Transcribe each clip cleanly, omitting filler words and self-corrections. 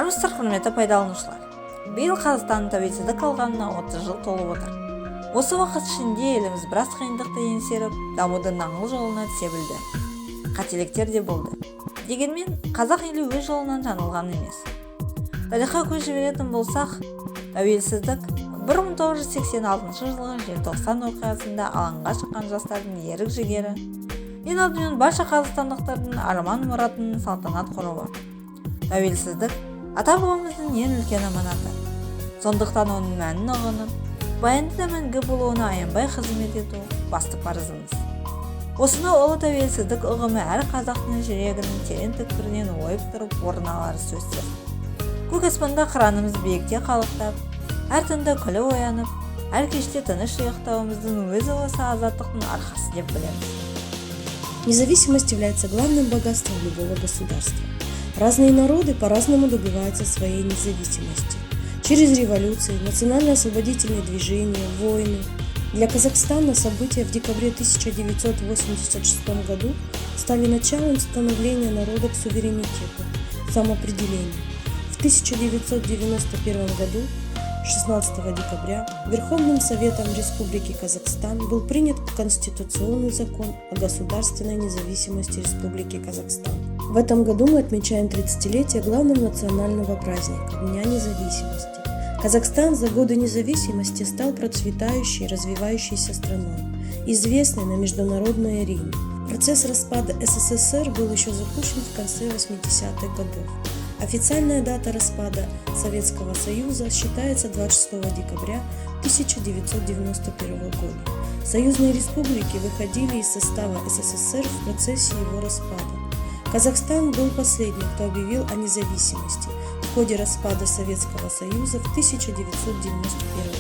Армысыздар, құрметті пайдаланушылар. Биыл Қазақстанның тәуелсіздік алғанына 30 жыл толып отыр. Осы уақыт ішінде еліміз біраз қиындықты еңсеріп, дамудың даңғыл жолына түсе білді. Қателіктер де болды. Дегенмен, қазақ елі өз жолынан жаңылған емес. Тарихқа көз жіберетін болсақ, тәуелсіздік 1986 жылғы желтоқсан оқиғасында алаңға шыққан жастардың ерік жігері, ең алдымен барша қазақстандықтардың арман мұратының салтанат құруы. Тәуелсіздік ата-бабамыздың ең үлкен аманаты. Сондықтан оның мәнін ұғынып, баянды да мәңгі болуына аянбай қызмет ету басты парызымыз. Осыны ұлы тәуелсіздік ұғымы әр қазақтың жүрегінің терең түкпірінен ойып тұрып орын алары сөзсіз. Көк аспанда қыранымыз биікте қалықтап, әр түнді күлі оянып, әр кеште тыныш ұйықтауымыздың өзі осы азаттықтың арқасы деп білеміз. Независимость является главным богатством любого государства. Разные народы по-разному добиваются своей независимости. Через революции, национально-освободительные движения, войны. Для Казахстана события в декабре 1986 году стали началом становления народа к суверенитету, самоопределению. В 1991 году, 16 декабря, Верховным Советом Республики Казахстан был принят Конституционный закон о государственной независимости Республики Казахстан. В этом году мы отмечаем 30-летие главного национального праздника – Дня независимости. Казахстан за годы независимости стал процветающей и развивающейся страной, известной на международной арене. Процесс распада СССР был еще запущен в конце 80-х годов. Официальная дата распада Советского Союза считается 26 декабря 1991 года. Союзные республики выходили из состава СССР в процессе его распада. Казахстан был последним, кто объявил о независимости в ходе распада Советского Союза в 1991 году.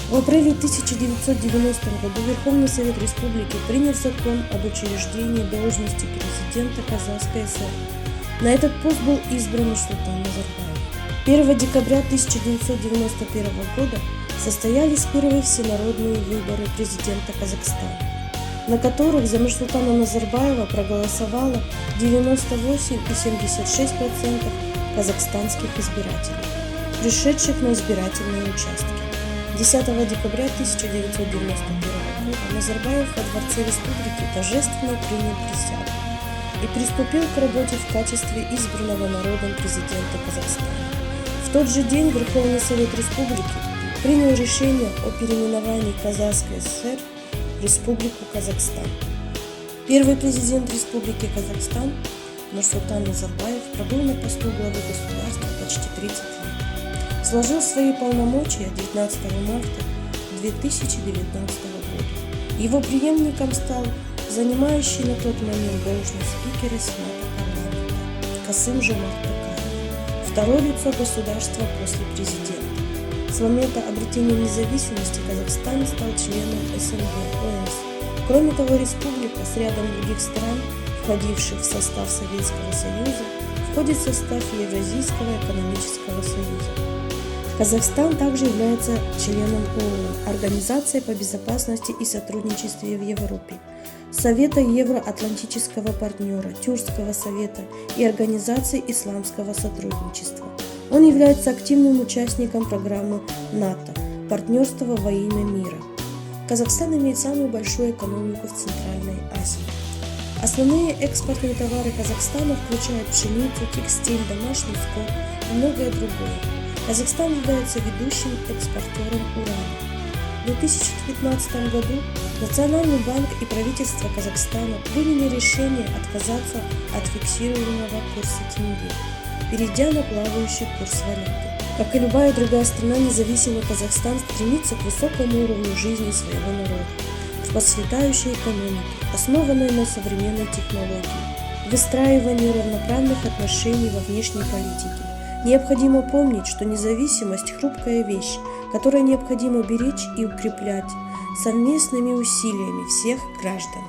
В апреле 1990 году Верховный Совет Республики принял закон об учреждении должности президента Казахской ССР. На этот пост был избран Нурсултан Назарбаев. 1 декабря 1991 года состоялись первые всенародные выборы президента Казахстана, на которых за Нурсултана Назарбаева проголосовало 98,76% казахстанских избирателей, пришедших на избирательные участки. 10 декабря 1991 года Назарбаев во Дворце Республики торжественно принял присягу и приступил к работе в качестве избранного народом президента Казахстана. В тот же день Верховный Совет Республики принял решение о переименовании Казахской ССР в Республику Казахстан. Первый президент Республики Казахстан Нурсултан Назарбаев пробыл на посту главы государства почти 30 лет. Сложил свои полномочия 19 марта 2019 года. Его преемником стал занимающий на тот момент должность спикера Сената парламента Касым-Жомарт Токаев, второе лицо государства после президента. С момента обретения независимости Казахстан стал членом СНГ ОЭС. Кроме того, республика с рядом других стран, входивших в состав Советского Союза, входит в состав Евразийского экономического союза. Казахстан также является членом ООН, Организации по безопасности и сотрудничеству в Европе, Совета Евроатлантического партнера, Тюркского совета и Организации исламского сотрудничества. Он является активным участником программы НАТО «Партнерство во имя мира». Казахстан имеет самую большую экономику в Центральной Азии. Основные экспортные товары Казахстана включают пшеницу, текстиль, домашний скот и многое другое. Казахстан является ведущим экспортером урана. В 2015 году Национальный банк и правительство Казахстана приняли решение отказаться от фиксируемого курса тенге, перейдя на плавающий курс валюты. Как и любая другая страна, независимый Казахстан стремится к высокому уровню жизни своего народа, к процветающей экономике, основанной на современной технологии, выстраиванию равноправных отношений во внешней политике. Необходимо помнить, что независимость – хрупкая вещь, которую необходимо беречь и укреплять совместными усилиями всех граждан.